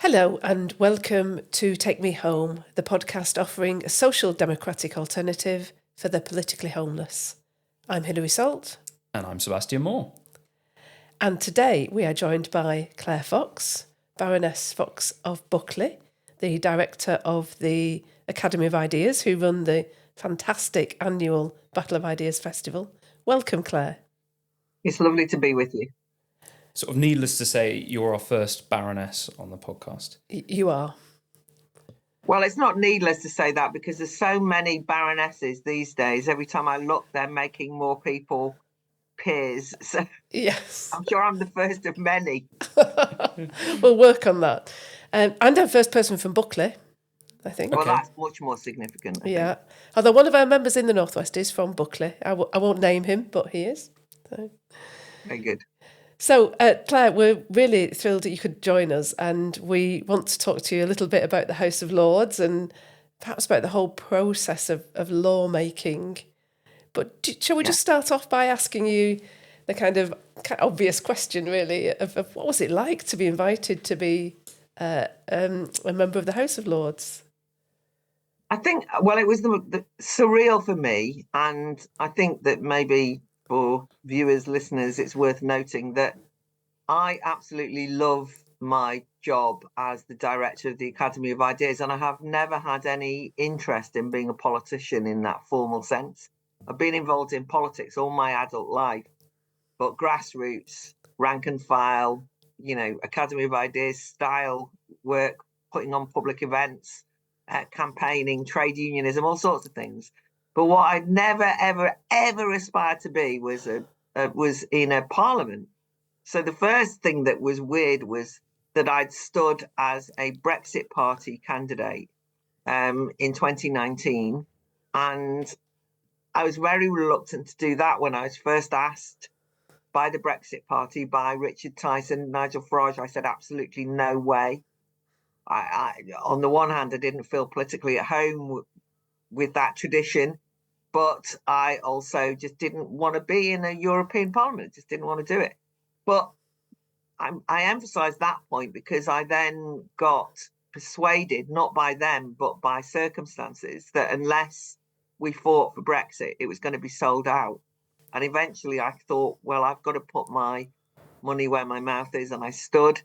Hello and welcome to Take Me Home, the podcast offering a social democratic alternative for the politically homeless. I'm Hilary Salt. And I'm Sebastian Moore. And today we are joined by Claire Fox, Baroness Fox of Buckley, the director of the Academy of Ideas, who run the fantastic annual Battle of Ideas Festival. Welcome, Claire. It's lovely to be with you. Sort of needless to say, you're our first Baroness on the podcast. You are. Well, it's not needless to say that because there's so many baronesses these days. Every time I look, they're making more people peers. So yes, I'm sure I'm the first of many. We'll work on that. And our first person from Buckley, I think. Well, that's much more significant. I think. Although one of our members in the Northwest is from Buckley. I won't name him, but he is. So. Very good. So, Claire, we're really thrilled that you could join us, and we want to talk to you a little bit about the House of Lords and perhaps about the whole process of lawmaking. But shall we just start off by asking you the kind of obvious question, really, of what was it like to be invited to be a member of the House of Lords? I think, well, it was the surreal for me, and I think that maybe for viewers, listeners, it's worth noting that I absolutely love my job as the director of the Academy of Ideas, and I have never had any interest in being a politician in that formal sense. I've been involved in politics all my adult life, but grassroots, rank and file, Academy of Ideas style work, putting on public events, campaigning, trade unionism, all sorts of things. But what I'd never, ever, ever aspired to be was in a parliament. So the first thing that was weird was that I'd stood as a Brexit Party candidate in 2019, and I was very reluctant to do that when I was first asked by the Brexit Party, by Richard Tyson, Nigel Farage. I said absolutely no way. I on the one hand, I didn't feel politically at home with that tradition, but I also just didn't want to be in a European Parliament. Just didn't want to do it. But I emphasise that point because I then got persuaded, not by them, but by circumstances, that unless we fought for Brexit, it was going to be sold out. And eventually I thought, well, I've got to put my money where my mouth is. And I stood.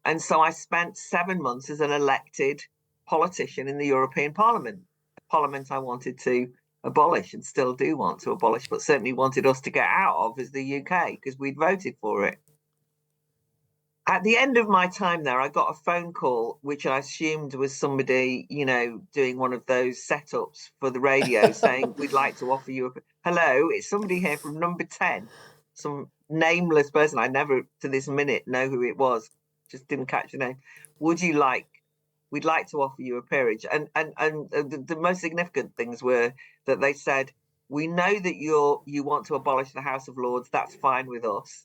And so I spent 7 months as an elected politician in the European Parliament, a parliament I wanted to abolish and still do want to abolish, but certainly wanted us to get out of as the UK because we'd voted for it. At the end of my time there, I got a phone call, which I assumed was somebody, doing one of those setups for the radio saying, we'd like to offer you hello, it's somebody here from number 10, some nameless person. I never to this minute know who it was, just didn't catch the name. We'd like to offer you a peerage. And the most significant things were that they said, we know that you want to abolish the House of Lords. That's fine with us.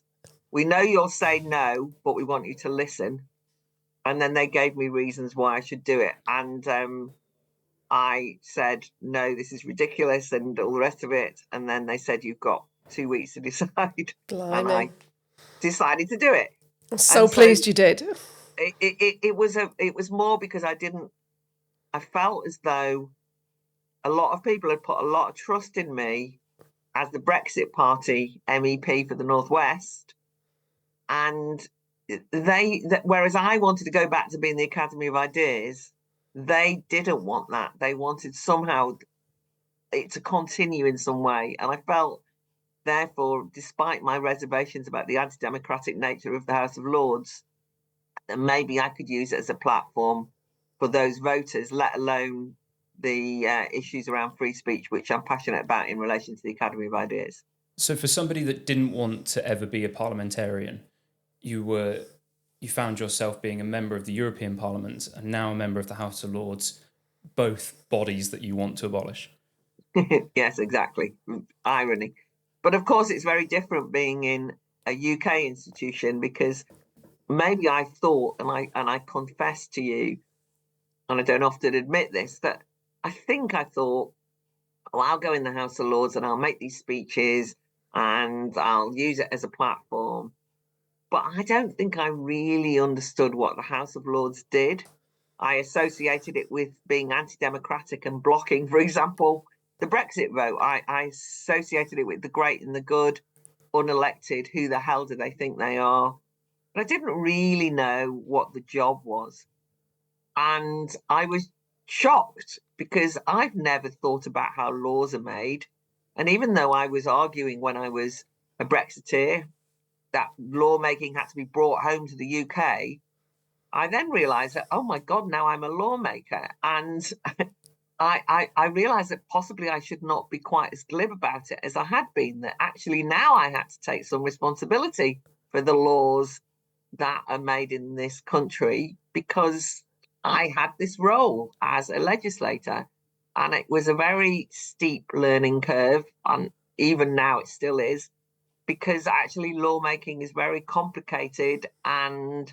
We know you'll say no, but we want you to listen. And then they gave me reasons why I should do it. And I said, no, this is ridiculous and all the rest of it. And then they said, you've got 2 weeks to decide. Blimey. And I decided to do it. I'm so pleased you did. It was more because I felt as though a lot of people had put a lot of trust in me as the Brexit Party MEP for the Northwest. And whereas I wanted to go back to being the Academy of Ideas, they didn't want that. They wanted somehow it to continue in some way. And I felt, therefore, despite my reservations about the anti-democratic nature of the House of Lords, that maybe I could use it as a platform for those voters, let alone the issues around free speech, which I'm passionate about in relation to the Academy of Ideas. So for somebody that didn't want to ever be a parliamentarian, you found yourself being a member of the European Parliament and now a member of the House of Lords, both bodies that you want to abolish. Yes, exactly. Irony. But of course, it's very different being in a UK institution because maybe I thought, and I confess to you, and I don't often admit this, that I thought, I'll go in the House of Lords and I'll make these speeches and I'll use it as a platform. but I don't think I really understood what the House of Lords did. I associated it with being anti-democratic and blocking, for example, the Brexit vote. I associated it with the great and the good, unelected. Who the hell do they think they are? But I didn't really know what the job was. And I was shocked because I've never thought about how laws are made. And even though I was arguing when I was a Brexiteer that lawmaking had to be brought home to the UK, I then realized that, oh my God, now I'm a lawmaker. And I realized that possibly I should not be quite as glib about it as I had been, that actually now I had to take some responsibility for the laws that are made in this country, because I had this role as a legislator. And it was a very steep learning curve. And even now it still is, because actually lawmaking is very complicated and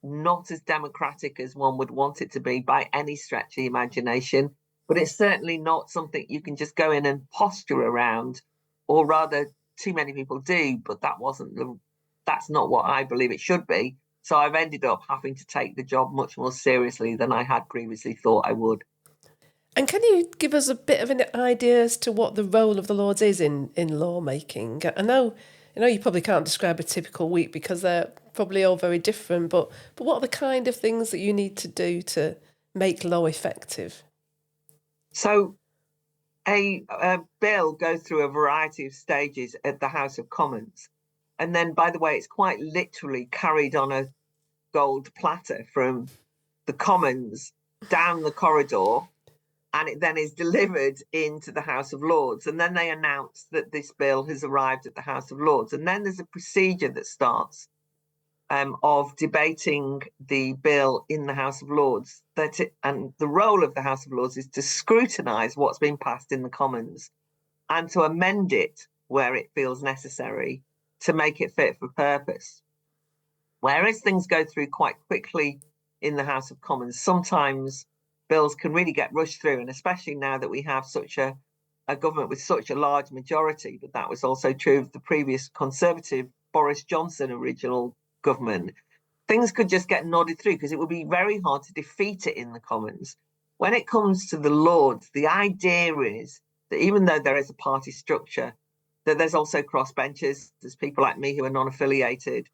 not as democratic as one would want it to be by any stretch of the imagination. But it's certainly not something you can just go in and posture around, or rather, too many people do. But that's not what I believe it should be. So I've ended up having to take the job much more seriously than I had previously thought I would. And can you give us a bit of an idea as to what the role of the Lords is in lawmaking? I know you probably can't describe a typical week because they're probably all very different, but what are the kind of things that you need to do to make law effective? So a bill goes through a variety of stages at the House of Commons. And then, by the way, it's quite literally carried on a gold platter from the Commons down the corridor, and it then is delivered into the House of Lords. And then they announce that this bill has arrived at the House of Lords. And then there's a procedure that starts of debating the bill in the House of Lords. And the role of the House of Lords is to scrutinise what's been passed in the Commons and to amend it where it feels necessary to make it fit for purpose. Whereas things go through quite quickly in the House of Commons, sometimes bills can really get rushed through, and especially now that we have such a government with such a large majority. But that was also true of the previous Conservative Boris Johnson original government. Things could just get nodded through because it would be very hard to defeat it in the Commons. When it comes to the Lords, the idea is that even though there is a party structure, that there's also crossbenchers, there's people like me who are non-affiliated,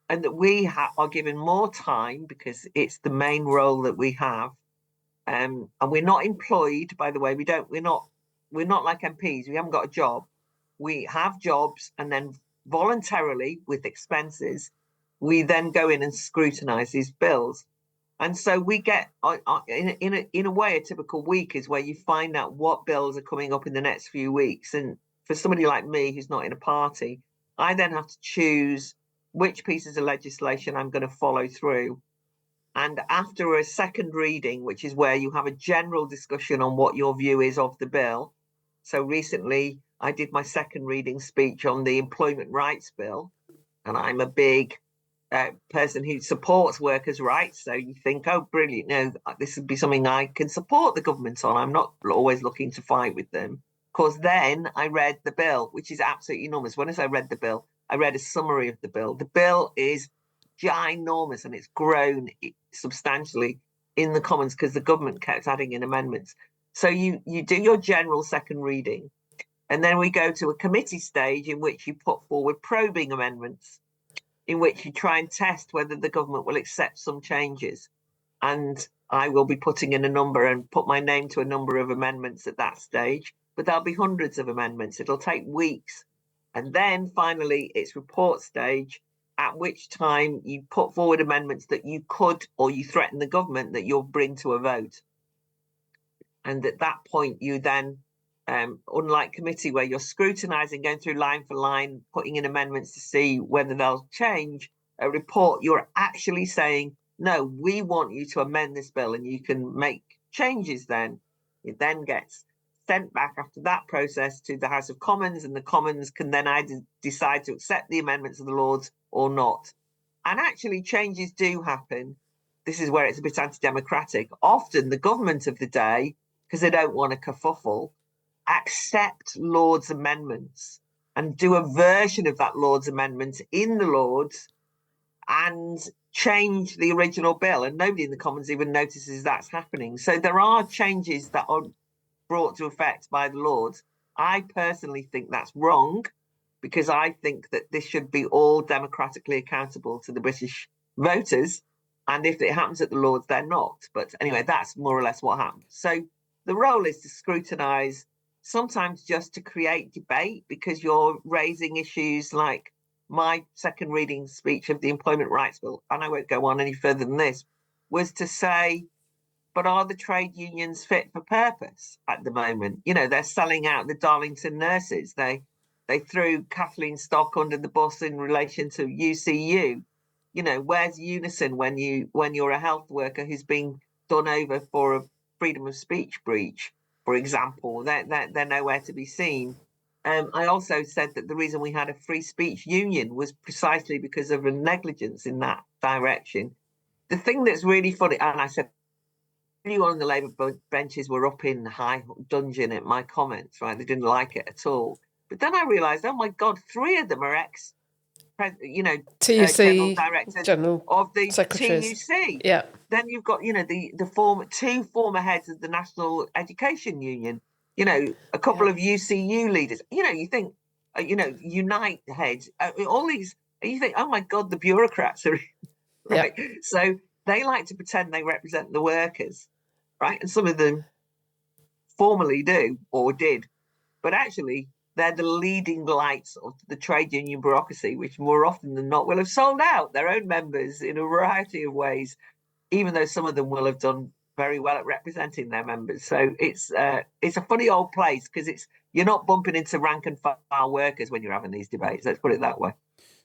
and that we are given more time because it's the main role that we have. And we're not employed, by the way. We're not like MPs. We haven't got a job. We have jobs, and then voluntarily, with expenses, we then go in and scrutinise these bills. And so we get, in a way, a typical week is where you find out what bills are coming up in the next few weeks. And for somebody like me who's not in a party, I then have to choose which pieces of legislation I'm going to follow through. And after a second reading, which is where you have a general discussion on what your view is of the bill. So recently, I did my second reading speech on the Employment Rights Bill, and I'm a big person who supports workers' rights. So you think, oh, brilliant, no, this would be something I can support the government on. I'm not always looking to fight with them. Of course, then I read the bill, which is absolutely enormous. When I read the bill, I read a summary of the bill. The bill is ginormous, and it's grown substantially in the Commons because the government kept adding in amendments. So you do your general second reading, and then we go to a committee stage in which you put forward probing amendments, in which you try and test whether the government will accept some changes. And I will be putting in a number and put my name to a number of amendments at that stage, but there'll be hundreds of amendments. It'll take weeks. And then finally, it's report stage, at which time you put forward amendments that you could, or you threaten the government that you'll bring to a vote. And at that point, you then, unlike committee where you're scrutinising, going through line for line, putting in amendments to see whether they'll change, a report, you're actually saying, no, we want you to amend this bill and you can make changes then. It then gets sent back after that process to the House of Commons, and the Commons can then either decide to accept the amendments of the Lords or not. And actually changes do happen. This is where it's a bit anti-democratic. Often the government of the day, because they don't want a kerfuffle, accept Lords amendments and do a version of that Lords amendment in the Lords, and change the original bill, and nobody in the Commons even notices that's happening. So there are changes that are brought to effect by the Lords. I personally think that's wrong, because I think that this should be all democratically accountable to the British voters. And if it happens at the Lords, they're not. But anyway, that's more or less what happens. So the role is to scrutinise, sometimes just to create debate, because you're raising issues like my second reading speech of the Employment Rights Bill, and I won't go on any further than this, was to say, but are the trade unions fit for purpose at the moment? You know, they're selling out the Darlington nurses. They threw Kathleen Stock under the bus in relation to UCU. You know, where's Unison when you're a health worker who's being done over for a freedom of speech breach, for example? They're nowhere to be seen. I also said that the reason we had a free speech union was precisely because of a negligence in that direction. The thing that's really funny, and I said, everyone on the Labour benches were up in high dudgeon at my comments, right? They didn't like it at all. But then I realised, oh my God, 3 of them are TUC general directors general of the secretaries. TUC. Yeah. Then you've got, the 2 former heads of the National Education Union, a couple of UCU leaders. You think, Unite heads, all these, and you think, oh my God, the bureaucrats are right. Yeah. So they like to pretend they represent the workers, right? And some of them formally do or did, but actually they're the leading lights of the trade union bureaucracy, which more often than not will have sold out their own members in a variety of ways, even though some of them will have done very well at representing their members. So it's a funny old place, because you're not bumping into rank and file workers when you're having these debates. Let's put it that way.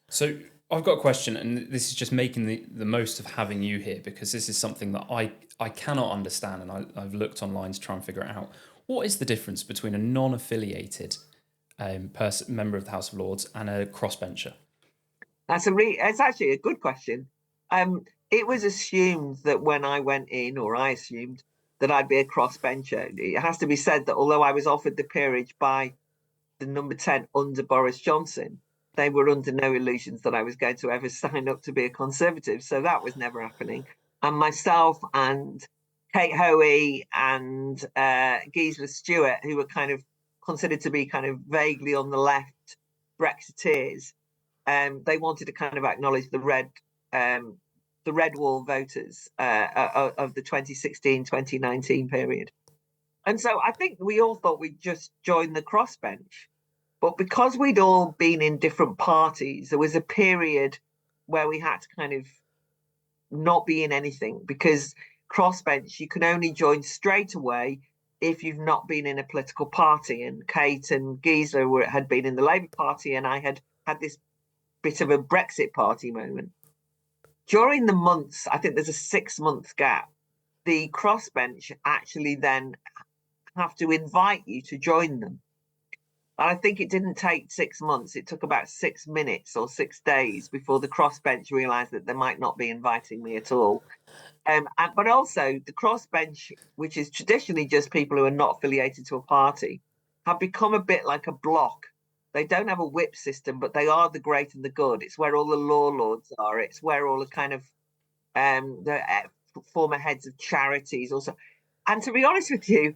So I've got a question, and this is just making the most of having you here, because this is something that I cannot understand, and I've looked online to try and figure it out. What is the difference between a non-affiliated member of the House of Lords and a crossbencher? It's actually a good question. It was assumed that when I went in, or I assumed that I'd be a crossbencher. It has to be said that although I was offered the peerage by the number 10 under Boris Johnson, they were under no illusions that I was going to ever sign up to be a Conservative. So that was never happening. And myself and Kate Hoey and Gisela Stewart, who were kind of considered to be kind of vaguely on the left Brexiteers, they wanted to kind of acknowledge the red wall voters of the 2016-2019 period. And so I think we all thought we'd just join the crossbench. But because we'd all been in different parties, there was a period where we had to kind of not be in anything, because crossbench, you can only join straight away if you've not been in a political party. And Kate and Gisela had been in the Labour Party, and I had this bit of a Brexit Party moment. During the months, I think there's a 6-month gap, the crossbench actually then have to invite you to join them. And I think it didn't take 6 months. It took about 6 minutes or 6 days before the crossbench realised that they might not be inviting me at all. But also the crossbench, which is traditionally just people who are not affiliated to a party, have become a bit like a block. They don't have a whip system, but they are the great and the good. It's where all the law lords are. It's where all the kind of the former heads of charities also. And to be honest with you,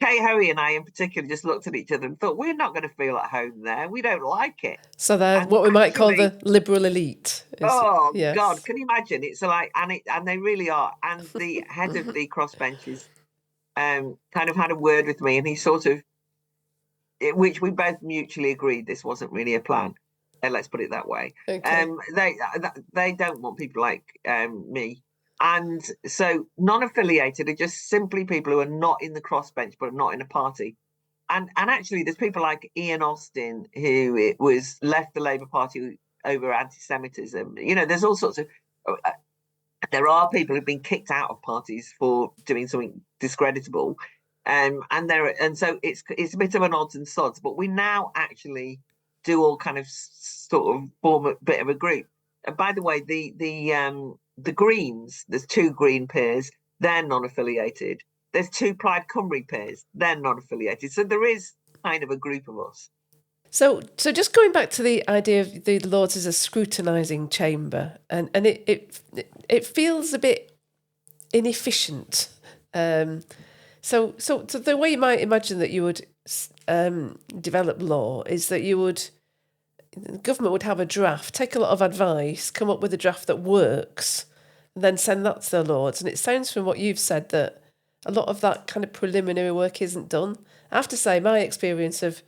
Kay Hoey and I in particular just looked at each other and thought, we're not going to feel at home there. We don't like it. So they're what we might call the liberal elite. Yes. God, can you imagine? It's like, and they really are. And the head of the crossbenches kind of had a word with me, and he sort of, which we both mutually agreed this wasn't really a plan. Let's put it that way. Okay. They don't want people like me. And so non-affiliated are just simply people who are not in the crossbench but are not in a party. And actually there's people like Ian Austin, who was left the Labour Party over anti-Semitism. There's all sorts of there are people who've been kicked out of parties for doing something discreditable. And so it's a bit of an odds and sods, but we now actually do all kind of sort of form a bit of a group. And by the way, the Greens, there's 2 Green peers, they're non-affiliated. There's 2 Plaid Cymru peers, they're non-affiliated. So there is kind of a group of us. So just going back to the idea of the Lords as a scrutinising chamber, and it feels a bit inefficient. So the way you might imagine that you would develop law is that the government would have a draft, take a lot of advice, come up with a draft that works, and then send that to the Lords. And it sounds from what you've said that a lot of that kind of preliminary work isn't done. I have to say, my experience of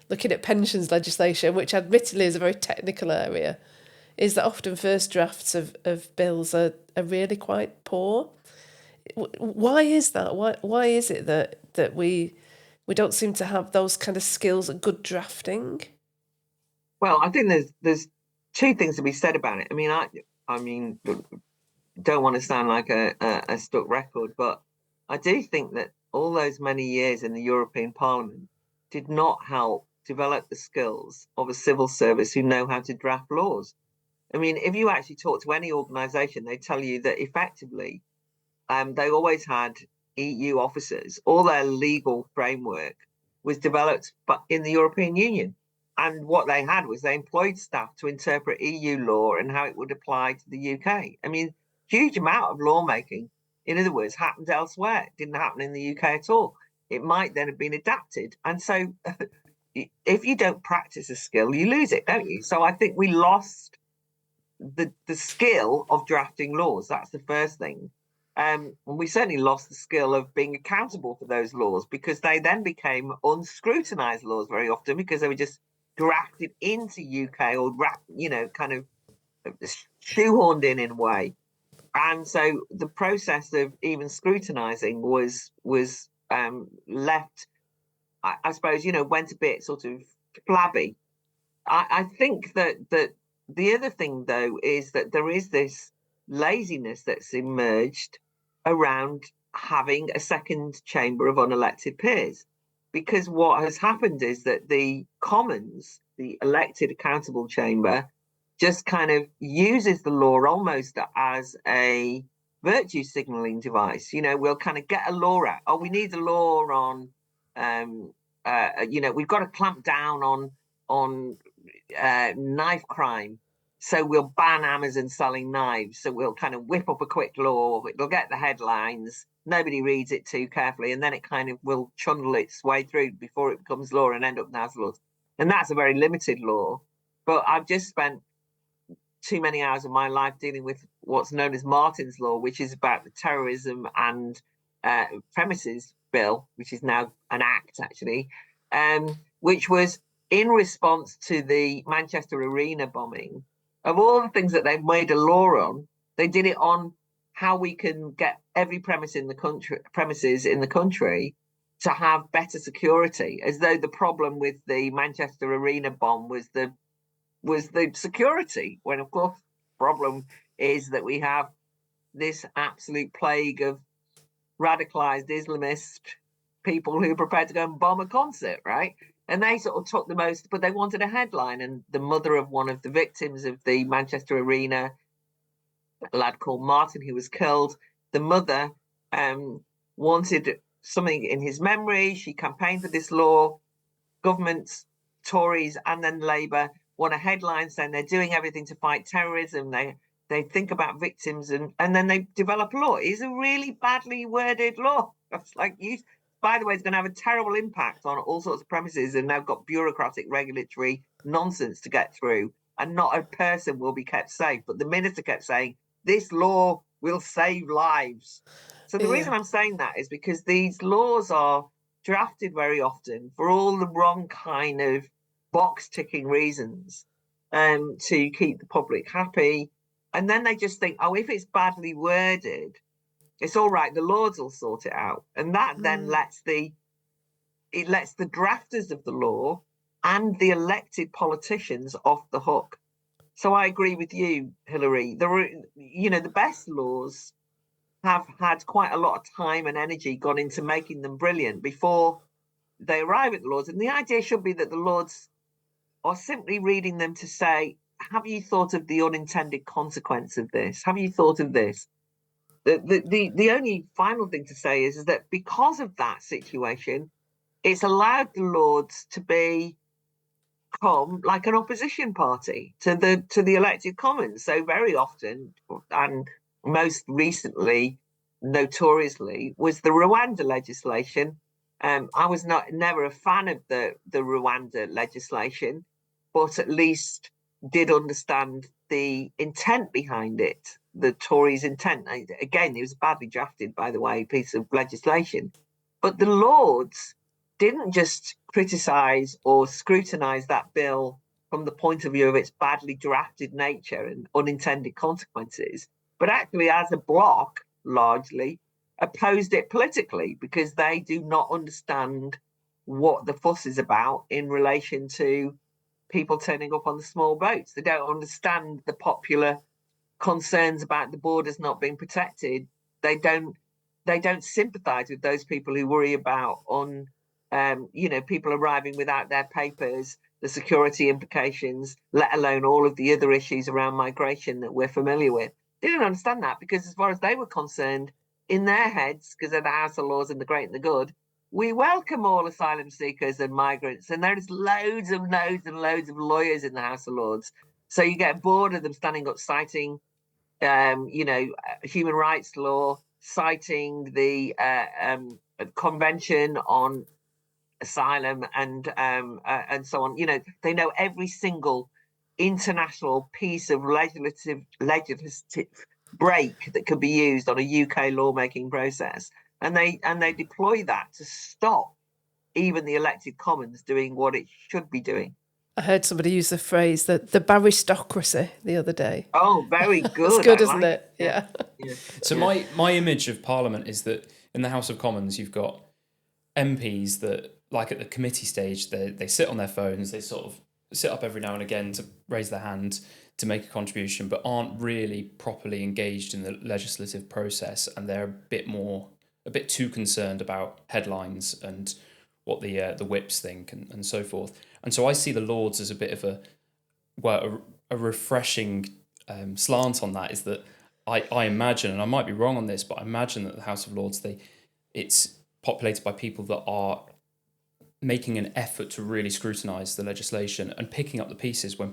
looking at pensions legislation, which admittedly is a very technical area, is that often first drafts of bills are really quite poor. Why is that? Why is it that we don't seem to have those kind of skills at good drafting? Well, I think there's two things to be said about it. I mean, don't want to sound like a stuck record, but I do think that all those many years in the European Parliament did not help develop the skills of a civil service who know how to draft laws. I mean, if you actually talk to any organisation, they tell you that effectively they always had EU officers. All their legal framework was developed in the European Union. And what they had was they employed staff to interpret EU law and how it would apply to the UK. I mean, huge amount of lawmaking, in other words, happened elsewhere. It didn't happen in the UK at all. It might then have been adapted. And so if you don't practice a skill, you lose it, don't you? So I think we lost the skill of drafting laws. That's the first thing. And we certainly lost the skill of being accountable for those laws, because they then became unscrutinized laws very often, because they were just drafted into UK or kind of shoehorned in a way. And so the process of even scrutinizing was left, I suppose, went a bit sort of flabby. I think that the other thing, though, is that there is this laziness that's emerged around having a second chamber of unelected peers. Because what has happened is that the Commons, the elected accountable chamber, just kind of uses the law almost as a virtue signaling device. We'll kind of get a law out. Oh, we need a law on, we've got to clamp down on knife crime. So we'll ban Amazon selling knives. So we'll kind of whip up a quick law. It'll get the headlines. Nobody reads it too carefully. And then it kind of will trundle its way through before it becomes law and end up as law. And that's a very limited law. But I've just spent too many hours of my life dealing with what's known as Martin's Law, which is about the terrorism and premises bill, which is now an act, actually, which was in response to the Manchester Arena bombing. Of all the things that they've made a law on, they did it on how we can get every premises in the country to have better security, as though the problem with the Manchester Arena bomb was the security, when of course the problem is that we have this absolute plague of radicalized Islamist people who are prepared to go and bomb a concert, right? And they sort of took the most, but they wanted a headline. And the mother of one of the victims of the Manchester Arena, a lad called Martin, who was killed, the mother wanted something in his memory. She campaigned for this law. Governments, Tories and then Labour, want a headline saying they're doing everything to fight terrorism. They think about victims and then they develop a law. It's a really badly worded law. It's like, by the way, it's going to have a terrible impact on all sorts of premises, and they've got bureaucratic regulatory nonsense to get through, and not a person will be kept safe. But the minister kept saying, this law will save lives. So the reason I'm saying that is because these laws are drafted very often for all the wrong kind of box ticking reasons, to keep the public happy. And then they just think, oh, if it's badly worded, it's all right, the Lords will sort it out. And that then lets the drafters of the law and the elected politicians off the hook. So I agree with you, Hilary. The best laws have had quite a lot of time and energy gone into making them brilliant before they arrive at the Lords. And the idea should be that the Lords are simply reading them to say, have you thought of the unintended consequence of this? Have you thought of this? The only final thing to say is that because of that situation, it's allowed the Lords to be become like an opposition party to the elected Commons. So very often, and most recently, notoriously, was the Rwanda legislation. I was never a fan of the Rwanda legislation, but at least did understand the intent behind it, the Tories' intent. Again, it was badly drafted, by the way, piece of legislation. But the Lords didn't just criticise or scrutinise that bill from the point of view of its badly drafted nature and unintended consequences, but actually as a bloc, largely, opposed it politically because they do not understand what the fuss is about in relation to people turning up on the small boats. They don't understand the popular concerns about the borders not being protected. They don't sympathise with those people who worry about people arriving without their papers, the security implications, let alone all of the other issues around migration that we're familiar with. They didn't understand that because as far as they were concerned, in their heads, because of the House of Lords and the Great and the Good, we welcome all asylum seekers and migrants. And there's loads and loads of lawyers in the House of Lords. So you get bored of them standing up citing, human rights law, citing the Convention on Asylum and so on. They know every single international piece of legislative break that could be used on a UK lawmaking process, and they deploy that to stop even the elected Commons doing what it should be doing. I heard somebody use the phrase that the baristocracy the other day. Oh, very good. It's good, isn't it? Yeah. So my image of Parliament is that in the House of Commons you've got MPs that, like at the committee stage, they sit on their phones, they sort of sit up every now and again to raise their hand to make a contribution, but aren't really properly engaged in the legislative process, and they're a bit too concerned about headlines and what the whips think and so forth. And so I see the Lords as a bit of a refreshing slant on that. Is that I imagine, and I might be wrong on this, but I imagine that the House of Lords it's populated by people that are making an effort to really scrutinise the legislation and picking up the pieces when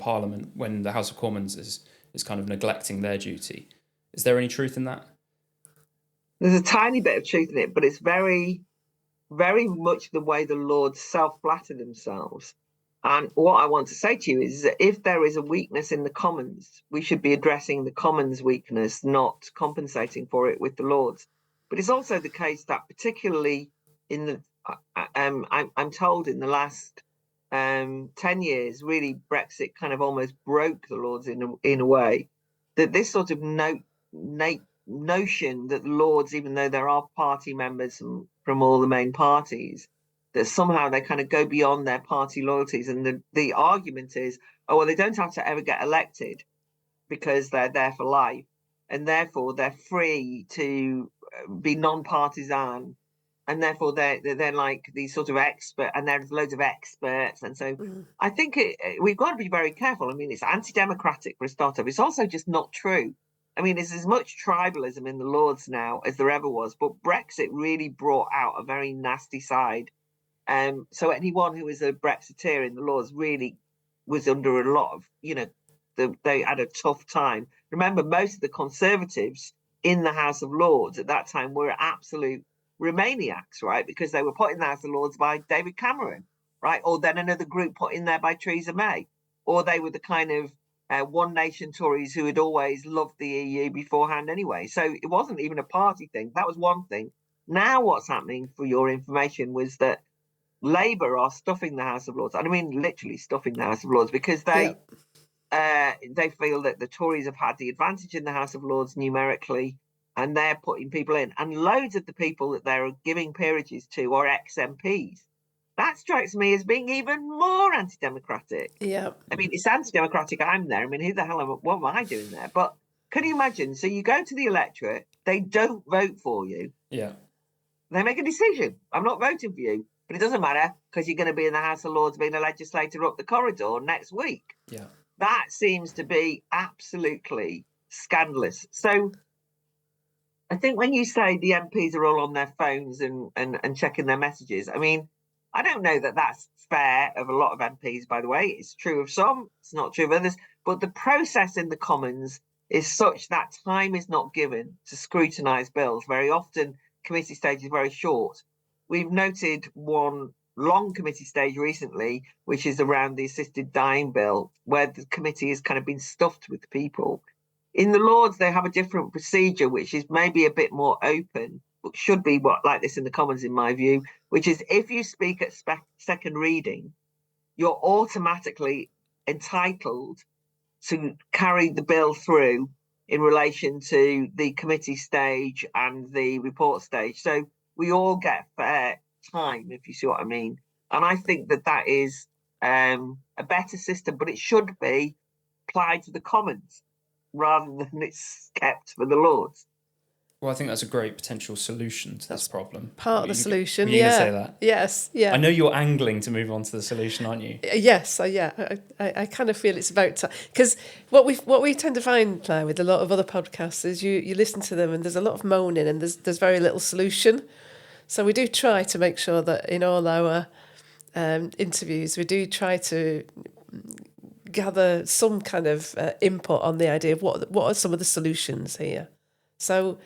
the House of Commons is kind of neglecting their duty. Is there any truth in that? There's a tiny bit of truth in it, but it's very, very much the way the Lords self-flatter themselves. And what I want to say to you is that if there is a weakness in the Commons, we should be addressing the Commons' weakness, not compensating for it with the Lords. But it's also the case that particularly in the, I'm told in the last 10 years, really Brexit kind of almost broke the Lords in a way, that this sort of notion that the Lords, even though there are party members from all the main parties, that somehow they kind of go beyond their party loyalties. And the argument is, oh, well, they don't have to ever get elected because they're there for life. And therefore, they're free to be non-partisan. And therefore, they're like these sort of expert, and there's loads of experts. And so I think we've got to be very careful. I mean, it's anti-democratic for a start up. It's also just not true. I mean, there's as much tribalism in the Lords now as there ever was, but Brexit really brought out a very nasty side. So anyone who is a Brexiteer in the Lords really was under a lot of, they had a tough time. Remember, most of the Conservatives in the House of Lords at that time were absolute Remainiacs, right? Because they were put in the House of Lords by David Cameron, right? Or then another group put in there by Theresa May. Or they were the kind of One Nation Tories who had always loved the EU beforehand anyway. So it wasn't even a party thing. That was one thing. Now what's happening, for your information, was that Labour are stuffing the House of Lords. And I mean literally stuffing the House of Lords, because they feel that the Tories have had the advantage in the House of Lords numerically, and they're putting people in. And loads of the people that they're giving peerages to are ex-MPs. That strikes me as being even more anti-democratic. Yeah. I mean, it's anti-democratic. I'm there. I mean, what am I doing there? But can you imagine? So you go to the electorate, they don't vote for you. Yeah. They make a decision. I'm not voting for you. But it doesn't matter, because you're going to be in the House of Lords being a legislator up the corridor next week. Yeah. That seems to be absolutely scandalous. So I think when you say the MPs are all on their phones and checking their messages, I mean, I don't know that that's fair of a lot of MPs, by the way. It's true of some, it's not true of others. But the process in the Commons is such that time is not given to scrutinise bills. Very often, committee stage is very short. We've noted one long committee stage recently, which is around the assisted dying bill, where the committee has kind of been stuffed with people. In the Lords, they have a different procedure, which is maybe a bit more open, but should be like this in the Commons, in my view, which is if you speak at second reading, you're automatically entitled to carry the bill through in relation to the committee stage and the report stage. So we all get fair time, if you see what I mean. And I think that is a better system, but it should be applied to the Commons rather than it's kept for the Lords. Well, I think that's a great potential solution to this problem. Part of the solution, you say that? Yes, yeah. I know you're angling to move on to the solution, aren't you? Yes, I kind of feel it's about time. Because what we tend to find, Claire, with a lot of other podcasts is you listen to them and there's a lot of moaning and there's very little solution. So we do try to make sure that in all our interviews, we do try to gather some kind of input on the idea of what are some of the solutions here. So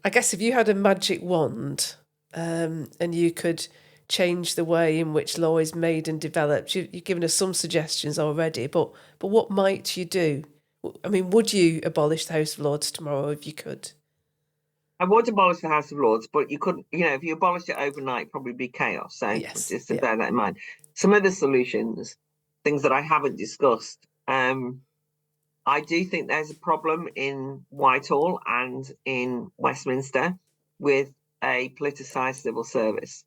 I guess if you had a magic wand and you could change the way in which law is made and developed, you've given us some suggestions already, but what might you do? I mean, would you abolish the House of Lords tomorrow if you could? I would abolish the House of Lords, but you couldn't, if you abolished it overnight, probably be chaos. So yes, just to bear that in mind. Some of the solutions, things that I haven't discussed, I do think there's a problem in Whitehall and in Westminster with a politicised civil service.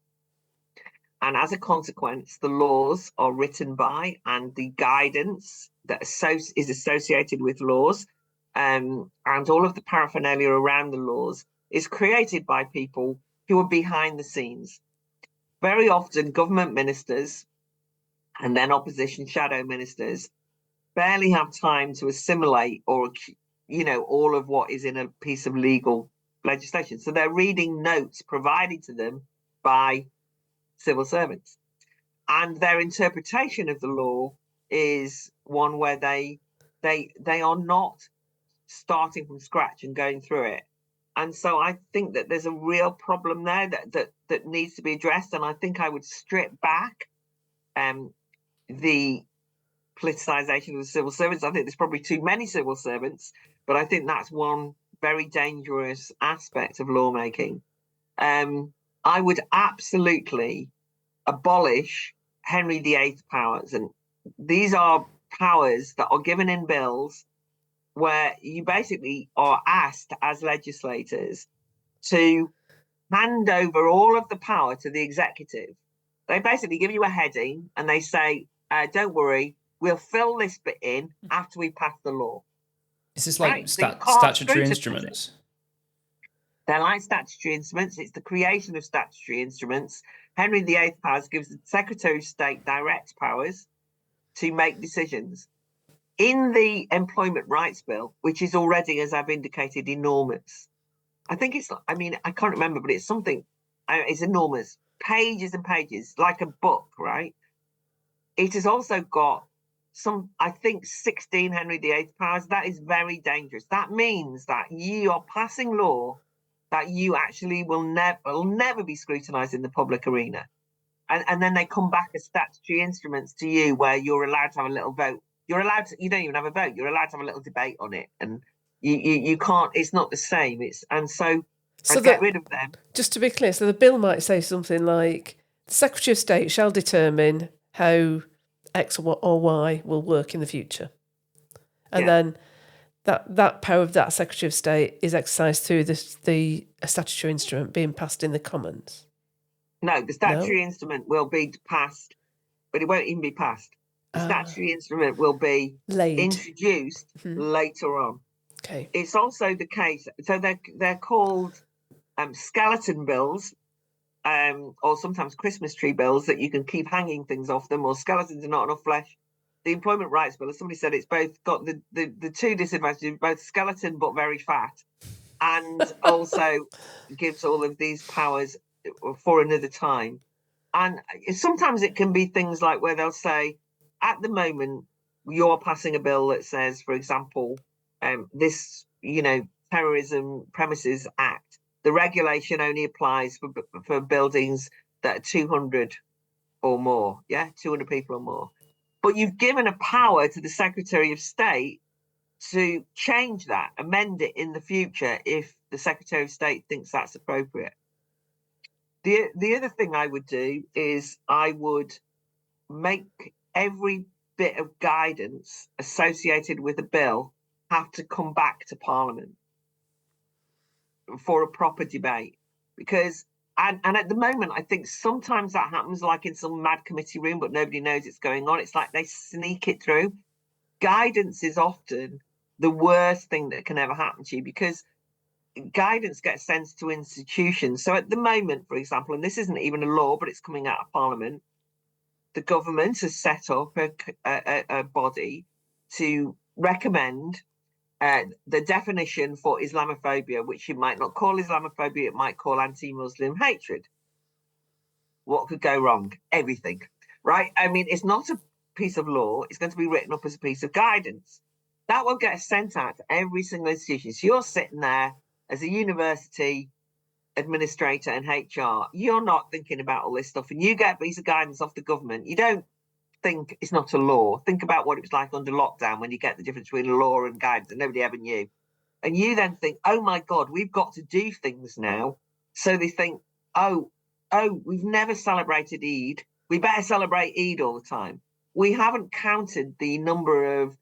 And as a consequence, the laws are written by and the guidance that is associated with laws and all of the paraphernalia around the laws is created by people who are behind the scenes. Very often government ministers and then opposition shadow ministers barely have time to assimilate or, all of what is in a piece of legal legislation. So they're reading notes provided to them by civil servants. And their interpretation of the law is one where they are not starting from scratch and going through it. And so I think that there's a real problem there that needs to be addressed. And I think I would strip back the politicisation of the civil servants. I think there's probably too many civil servants, but I think that's one very dangerous aspect of lawmaking. I would absolutely abolish Henry VIII powers. And these are powers that are given in bills where you basically are asked as legislators to hand over all of the power to the executive. They basically give you a heading and they say, don't worry, we'll fill this bit in after we pass the law. Is this like statutory instruments? They're like statutory instruments. It's the creation of statutory instruments. Henry VIII powers gives the Secretary of State direct powers to make decisions. In the Employment Rights Bill, which is already, as I've indicated, enormous. I think I can't remember, but it's something, it's enormous. Pages and pages, like a book, right? It has also got 16 Henry VIII powers. That is very dangerous. That means that you are passing law that you actually will never be scrutinised in the public arena. And then they come back as statutory instruments to you where you're allowed to have a little vote. You don't even have a vote. You're allowed to have a little debate on it. And you can't, it's not the same. So get rid of them. Just to be clear, so the bill might say something like, the Secretary of State shall determine how X or Y will work in the future. And then that power of that Secretary of State is exercised through the statutory instrument being passed in the Commons. No, the statutory instrument will be passed, but it won't even be passed. The statutory instrument will be introduced later on. Okay. It's also the case, so they're called skeleton bills, or sometimes Christmas tree bills that you can keep hanging things off them, or skeletons are not enough flesh. The Employment Rights Bill, as somebody said, it's both got the two disadvantages, both skeleton but very fat, and also gives all of these powers for another time. And sometimes it can be things like where they'll say, at the moment, you're passing a bill that says, for example, this, Terrorism Premises Act, the regulation only applies for buildings that are 200 or more, 200 people or more. But you've given a power to the Secretary of State to change that, amend it in the future if the Secretary of State thinks that's appropriate. The other thing I would do is I would make every bit of guidance associated with a bill have to come back to Parliament for a proper debate. Because, and at the moment, I think sometimes that happens like in some mad committee room, but nobody knows it's going on. It's like they sneak it through. Guidance is often the worst thing that can ever happen to you, because guidance gets sent to institutions. So at the moment, for example, and this isn't even a law, but it's coming out of Parliament, the government has set up a body to recommend the definition for Islamophobia, which you might not call Islamophobia, it might call anti-Muslim hatred. What could go wrong? Everything, right? I mean, it's not a piece of law, it's going to be written up as a piece of guidance. That will get sent out to every single institution. So you're sitting there as a university administrator and HR, you're not thinking about all this stuff, and you get a piece of guidance off the government. You don't think it's not a law. Think about what it was like under lockdown when you get the difference between a law and guidance that nobody ever knew. And you then think, oh my God, we've got to do things now. So they think, oh, we've never celebrated Eid. We better celebrate Eid all the time. We haven't counted the number of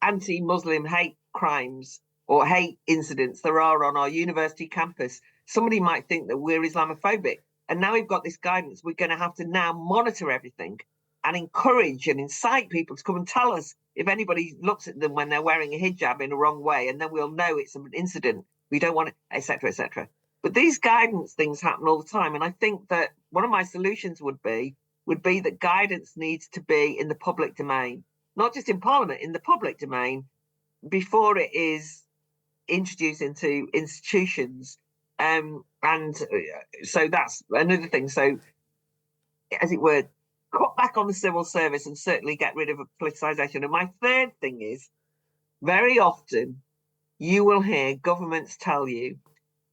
anti-Muslim hate crimes or hate incidents there are on our university campus. Somebody might think that we're Islamophobic. And now we've got this guidance. We're going to have to now monitor everything and encourage and incite people to come and tell us if anybody looks at them when they're wearing a hijab in a wrong way, and then we'll know it's an incident. We don't want it, etc., etc. But these guidance things happen all the time. And I think that one of my solutions would be that guidance needs to be in the public domain, not just in Parliament, in the public domain, before it is introduced into institutions. And so that's another thing. So, as it were, cut back on the civil service and certainly get rid of politicisation. And my third thing is, very often you will hear governments tell you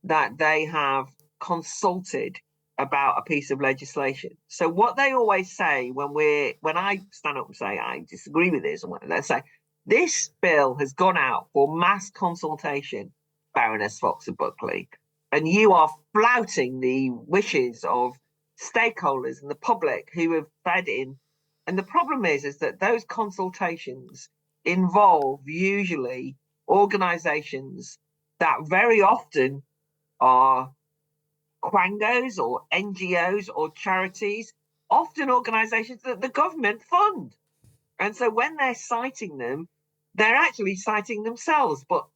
that they have consulted about a piece of legislation. So what they always say when I stand up and say I disagree with this, and they say this bill has gone out for mass consultation, Baroness Fox of Buckley, and you are flouting the wishes of stakeholders and the public who have fed in. And the problem is that those consultations involve usually organisations that very often are quangos or NGOs or charities, often organisations that the government fund. And so when they're citing them, they're actually citing themselves, but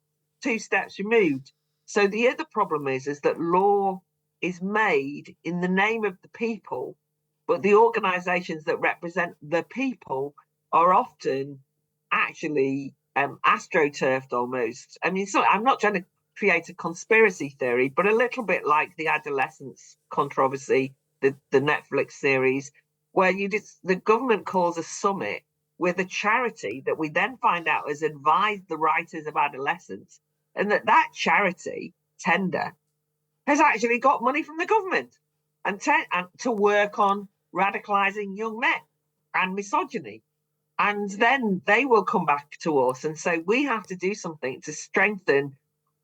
2 steps removed. So the other problem is that law is made in the name of the people, but the organisations that represent the people are often actually astroturfed almost. I mean, so I'm not trying to create a conspiracy theory, but a little bit like the adolescence controversy, the Netflix series, where the government calls a summit with a charity that we then find out has advised the writers of adolescence, and that charity tender has actually got money from the government and to work on radicalising young men and misogyny. And then they will come back to us and say, we have to do something to strengthen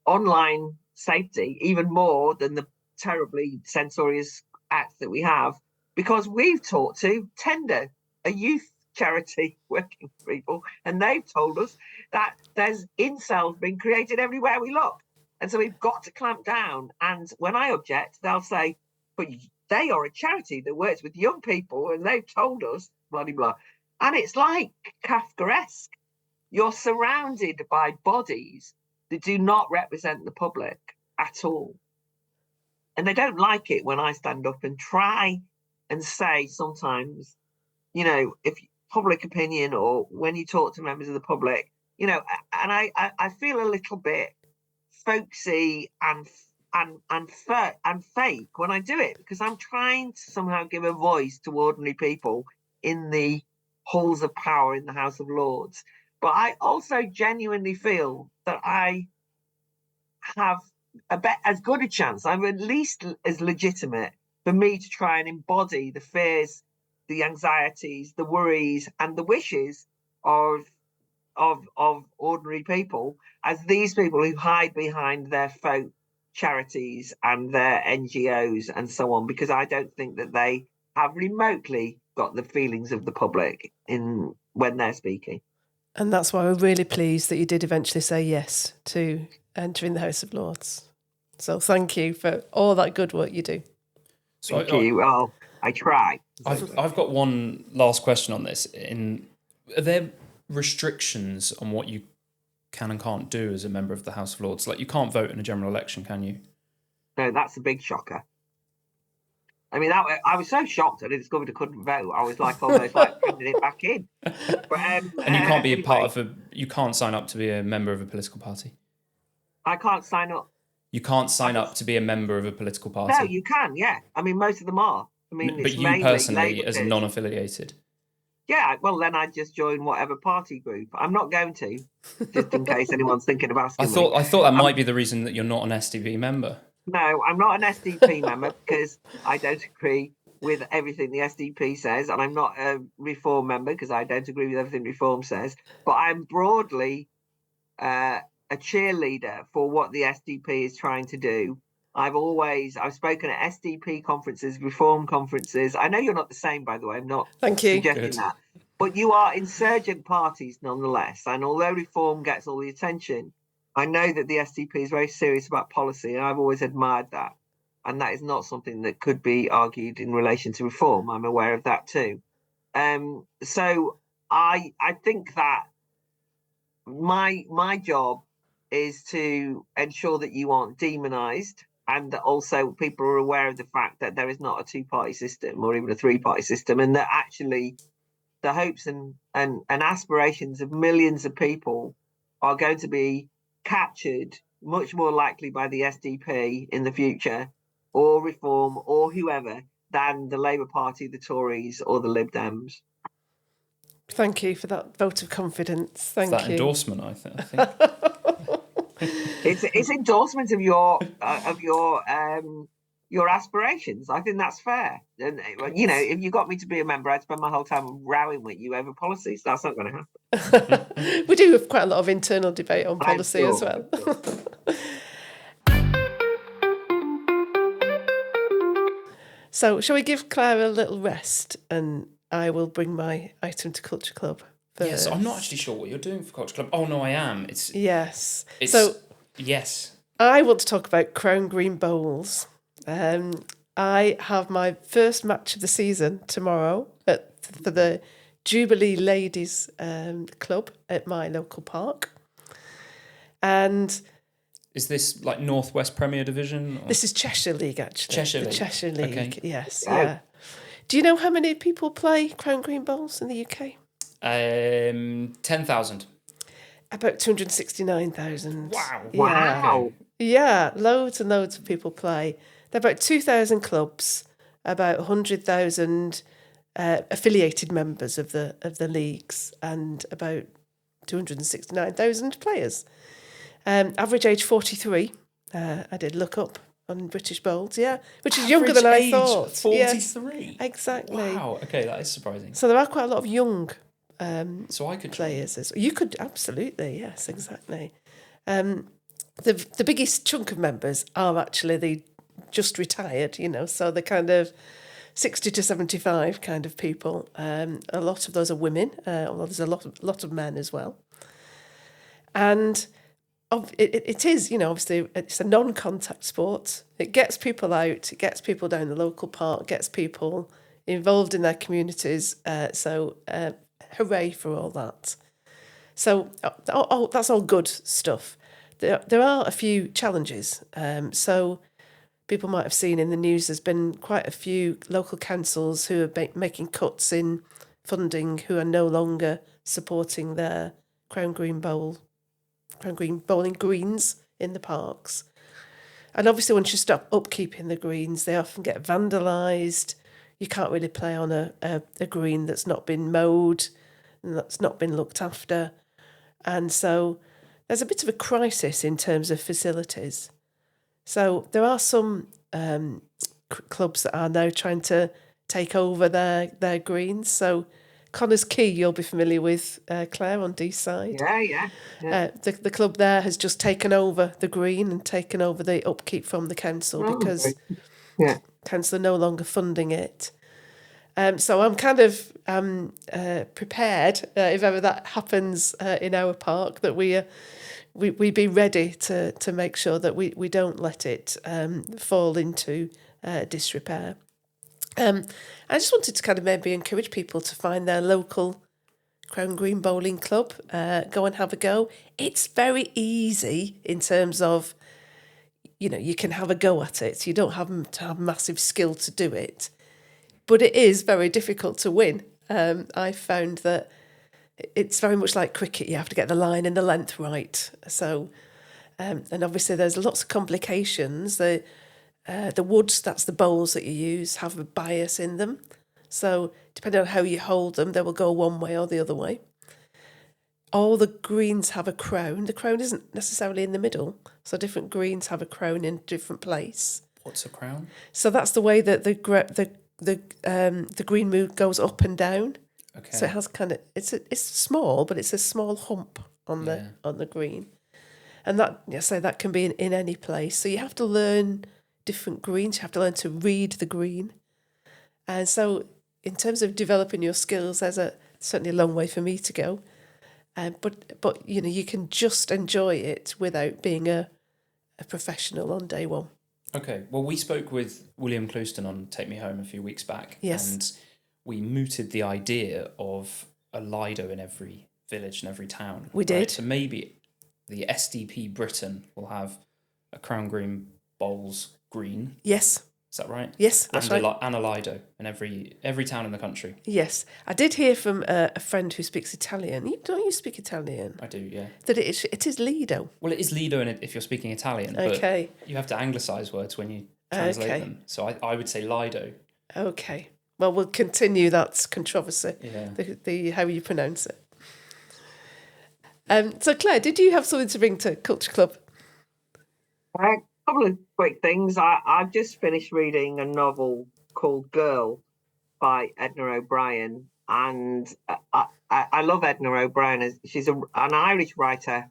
online safety even more than the terribly censorious acts that we have, because we've talked to Tender, a youth charity working for people, and they've told us that there's incels being created everywhere we look. And so we've got to clamp down. And when I object, they'll say, but they are a charity that works with young people and they've told us, blah, blah, blah. And it's like Kafkaesque. You're surrounded by bodies that do not represent the public at all. And they don't like it when I stand up and try and say sometimes, if public opinion or when you talk to members of the public, and I feel a little bit folksy and and fake when I do it, because I'm trying to somehow give a voice to ordinary people in the halls of power in the House of Lords. But I also genuinely feel that I have as good a chance, I'm at least as legitimate for me to try and embody the fears, the anxieties, the worries, and the wishes of ordinary people as these people who hide behind their folk charities and their NGOs and so on, because I don't think that they have remotely got the feelings of the public in when they're speaking. And that's why we're really pleased that you did eventually say yes to entering the House of Lords. So thank you for all that good work you do. So Thank you. Well, I try. I've got one last question on this. Are there restrictions on what you can and can't do as a member of the House of Lords? Like, you can't vote in a general election, can you? No, that's a big shocker. I mean, I was so shocked I discovered I couldn't vote. I was like almost like putting it back in. But, and you can't be anyway, a part of you can't sign up to be a member of a political party. I can't sign up. You can't sign up to be a member of a political party. No, you can. Yeah, I mean, most of them are. I mean, but you personally, as a non-affiliated. Yeah, well, then I'd just join whatever party group. I'm not going to, just in case anyone's thinking of asking me. I thought that might be the reason that you're not an SDP member. No, I'm not an SDP member because I don't agree with everything the SDP says, and I'm not a Reform member because I don't agree with everything Reform says. But I'm broadly a cheerleader for what the SDP is trying to do. I've spoken at SDP conferences, Reform conferences. I know you're not the same, by the way. I'm not suggesting that. But you are insurgent parties nonetheless. And although Reform gets all the attention, I know that the SDP is very serious about policy, and I've always admired that. And that is not something that could be argued in relation to Reform. I'm aware of that too. So I think that my job is to ensure that you aren't demonized, and that also people are aware of the fact that there is not a two-party system or even a three-party system, and that actually the hopes and aspirations of millions of people are going to be captured much more likely by the SDP in the future, or Reform, or whoever, than the Labour Party, the Tories, or the Lib Dems. Thank you for that vote of confidence. Thank you. That endorsement, I think. It's endorsement of your aspirations. I think that's fair. And if you got me to be a member, I'd spend my whole time rowing with you over policies. That's not going to happen. We do have quite a lot of internal debate on policy as well. So, shall we give Claire a little rest, and I will bring my item to Culture Club first. Yes, I'm not actually sure what you're doing for Culture Club. Oh no, I am. Yes. Yes. I want to talk about Crown Green Bowls. I have my first match of the season tomorrow for the Jubilee Ladies Club at my local park. And is this like Northwest Premier Division? Or? This is Cheshire League, actually. Cheshire League, okay. Yes, yeah. Do you know how many people play Crown Green Bowls in the UK? 10,000. About 269,000. Wow. Yeah. Wow. Yeah, loads and loads of people play. There are about 2,000 clubs, about 100,000 affiliated members of the leagues, and about 269,000 players. Average age 43. I did look up on British Bowls, yeah, which is younger than I thought. 43. Yes, exactly. Wow. Okay, that is surprising. So there are quite a lot of young so I could players. You could absolutely, yes, exactly. The biggest chunk of members are actually the just retired, so the kind of 60 to 75 kind of people. A lot of those are women, although there's a lot of men as well. And it is, obviously it's a non-contact sport. It gets people out, it gets people down the local park, gets people involved in their communities. So hooray for all that. So that's all good stuff. There are a few challenges. So people might have seen in the news there's been quite a few local councils who are making cuts in funding, who are no longer supporting their Crown Green bowling greens in the parks. And obviously, once you stop upkeeping the greens, they often get vandalised. You can't really play on a green that's not been mowed and that's not been looked after. And so there's a bit of a crisis in terms of facilities. So there are some clubs that are now trying to take over their greens. So Connors Quay, you'll be familiar with, Claire, on Deeside. Yeah. The club there has just taken over the green and taken over the upkeep from the council because council are no longer funding it. So I'm kind of prepared if ever that happens in our park, that we be ready to make sure that we don't let it fall into disrepair. I just wanted to kind of maybe encourage people to find their local Crown Green Bowling Club, go and have a go. It's very easy in terms of, you can have a go at it. You don't have to have massive skill to do it. But it is very difficult to win. I found that it's very much like cricket. You have to get the line and the length right. So, and obviously there's lots of complications. The woods, that's the bowls that you use, have a bias in them. So depending on how you hold them, they will go one way or the other way. All the greens have a crown. The crown isn't necessarily in the middle. So different greens have a crown in a different place. What's a crown? So that's the way that the green mood goes up and down. Okay. So it has kind of, it's small, but it's a small hump on the green, and that can be in any place. So you have to learn different greens. You have to learn to read the green, and so in terms of developing your skills, there's certainly a long way for me to go. But you can just enjoy it without being a professional on day one. Okay, well, we spoke with William Clouston on Take Me Home a few weeks back. Yes. And we mooted the idea of a Lido in every village and every town. We did. So maybe the SDP Britain will have a Crown Green Bowls green. Yes. Is that right? Yes, that's right. And a Lido in every town in the country. Yes. I did hear from a friend who speaks Italian. Don't you speak Italian? I do, yeah. That it is Lido. Well, it is Lido if you're speaking Italian. Okay. But you have to anglicise words when you translate them. So I would say Lido. Okay. Well, we'll continue that controversy. Yeah. The how you pronounce it. So Claire, did you have something to bring to Culture Club? A couple of quick things. I've just finished reading a novel called Girl by Edna O'Brien, and I love Edna O'Brien. She's an Irish writer.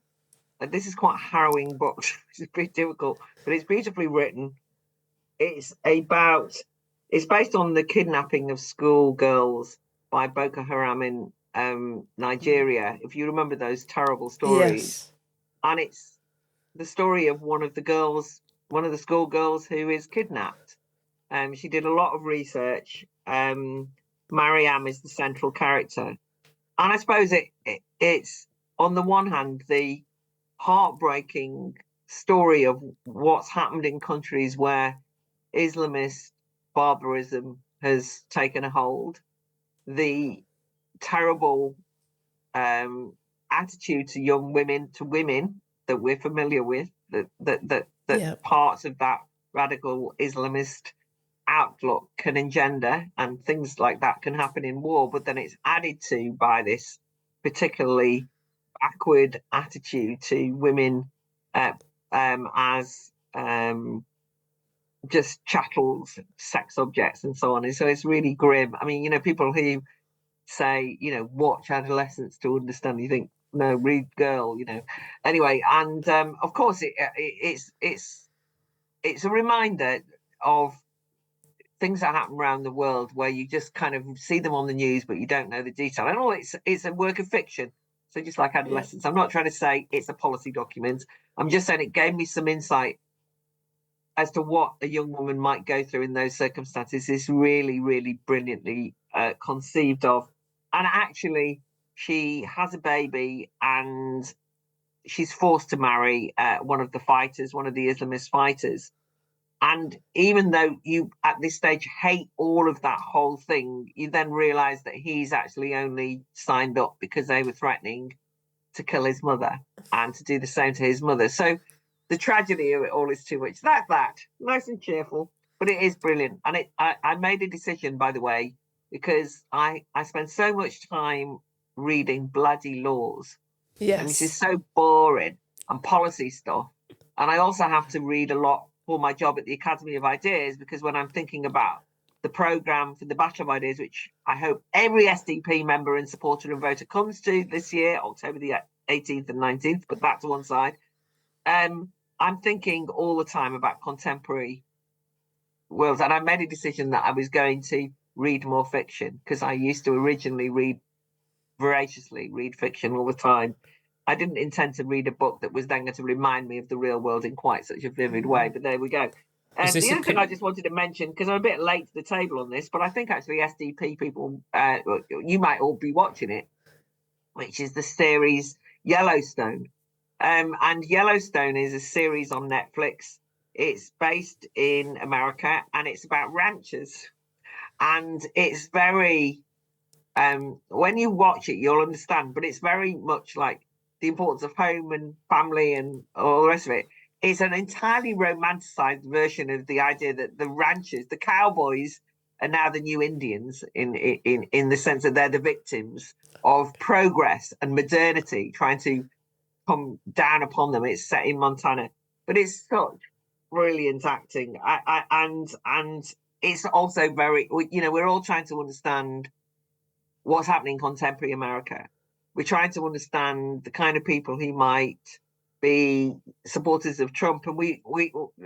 This is quite a harrowing book. It's pretty difficult, but it's beautifully written. It's based on the kidnapping of schoolgirls by Boko Haram in Nigeria, if you remember those terrible stories. Yes. And it's the story of one of the schoolgirls who is kidnapped. She did a lot of research. Mariam is the central character. And I suppose it's, on the one hand, the heartbreaking story of what's happened in countries where Islamist barbarism has taken a hold, the terrible attitude to young women, that we're familiar with, that parts of that radical Islamist outlook can engender, and things like that can happen in war, but then it's added to by this particularly backward attitude to women as just chattels, sex objects, and so on. And so it's really grim. I mean, people who say, watch adolescence to understand, you think, no, read Girl, Anyway, and of course, it's a reminder of things that happen around the world where you just kind of see them on the news, but you don't know the detail. And all it's a work of fiction. So just like adolescence, I'm not trying to say it's a policy document. I'm just saying it gave me some insight as to what a young woman might go through in those circumstances. Is really, really brilliantly conceived of. And actually, she has a baby and she's forced to marry one of the Islamist fighters. And even though you, at this stage, hate all of that whole thing, you then realise that he's actually only signed up because they were threatening to kill his mother and to do the same to his mother. So the tragedy of it all is too much. That nice and cheerful, but it is brilliant. And I made a decision, by the way, because I spend so much time reading bloody laws, and this is Yes. so boring and policy stuff. And I also have to read a lot for my job at the Academy of Ideas, because when I'm thinking about the programme for the Battle of Ideas, which I hope every SDP member and supporter and voter comes to this year, October the 18th and 19th, but that's one side. I'm thinking all the time about contemporary worlds, and I made a decision that I was going to read more fiction, because I used to originally voraciously read fiction all the time. I didn't intend to read a book that was then going to remind me of the real world in quite such a vivid way, but there we go. And the other thing I just wanted to mention, because I'm a bit late to the table on this, but I think actually SDP people, you might all be watching it, which is the series Yellowstone. And Yellowstone is a series on Netflix. It's based in America, and it's about ranchers. And it's very, when you watch it, you'll understand, but it's very much like the importance of home and family and all the rest of it. It's an entirely romanticized version of the idea that the ranchers, the cowboys, are now the new Indians in the sense that they're the victims of progress and modernity trying to come down upon them. It's set in Montana, but it's such brilliant acting. And it's also very, we're all trying to understand what's happening in contemporary America. We're trying to understand the kind of people who might be supporters of Trump. And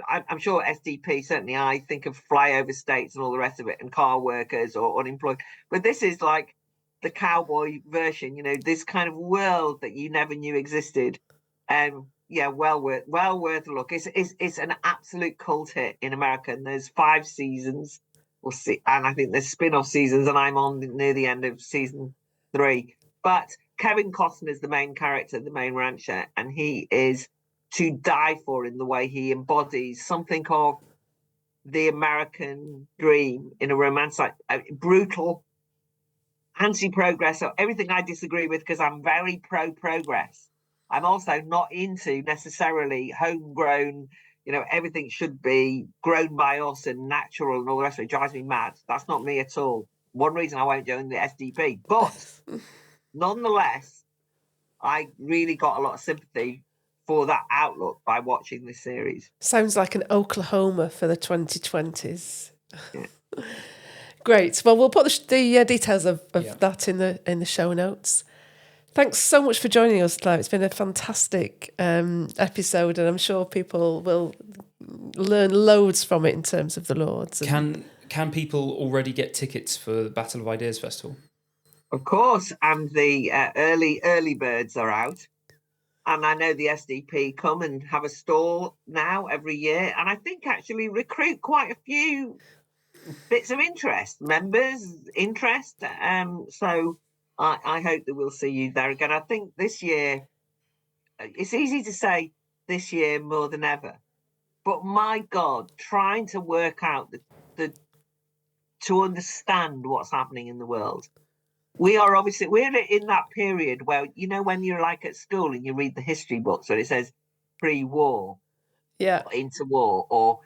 I'm sure SDP, certainly I think of flyover states and all the rest of it, and car workers or unemployed. But this is like the cowboy version, this kind of world that you never knew existed. Well worth a look. It's an absolute cult hit in America, and there's 5 seasons. We'll see, and I think there's spin-off seasons, and I'm on near the end of season 3. But Kevin Costner's the main character, the main rancher, and he is to die for in the way he embodies something of the American dream in a romance, like brutal, anti-progress, so everything I disagree with, because I'm very pro-progress. I'm also not into necessarily homegrown, everything should be grown by us and natural and all the rest of it. It drives me mad. That's not me at all. One reason I won't join the SDP. But nonetheless, I really got a lot of sympathy for that outlook by watching this series. Sounds like an Oklahoma for the 2020s. Yeah. Great. Well, we'll put the details of that in the show notes. Thanks so much for joining us, Claire. It's been a fantastic episode, and I'm sure people will learn loads from it in terms of the Lords. Can people already get tickets for the Battle of Ideas Festival? Of course, and the early birds are out. And I know the SDP come and have a stall now every year, and I think actually recruit quite a few bits of interest. So I hope that we'll see you there again. I think this year, it's easy to say this year more than ever, but my God, trying to work out to understand what's happening in the world. We're in that period where, when you're like at school and you read the history books where it says pre-war, into war, or,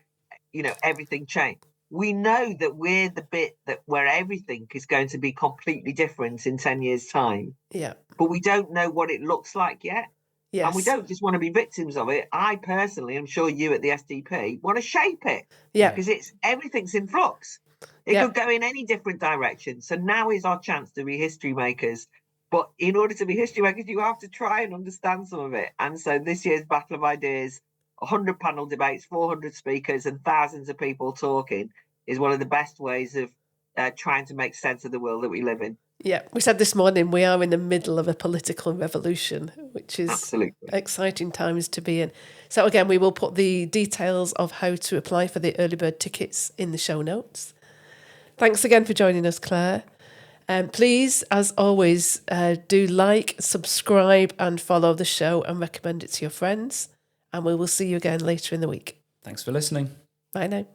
everything changed. We know that we're the bit where everything is going to be completely different in 10 years' time. Yeah. But we don't know what it looks like yet. Yes. And we don't just want to be victims of it. I personally, I'm sure you at the SDP, want to shape it. Yeah. Because everything's in flux. It could go in any different direction. So now is our chance to be history makers. But in order to be history makers, you have to try and understand some of it. And so this year's Battle of Ideas, 100 panel debates, 400 speakers, and thousands of people talking is one of the best ways of trying to make sense of the world that we live in. Yeah, we said this morning we are in the middle of a political revolution, which is absolutely exciting times to be in. So again, we will put the details of how to apply for the early bird tickets in the show notes. Thanks again for joining us, Claire. Please, as always, do like, subscribe and follow the show and recommend it to your friends. And we will see you again later in the week. Thanks for listening. Bye now.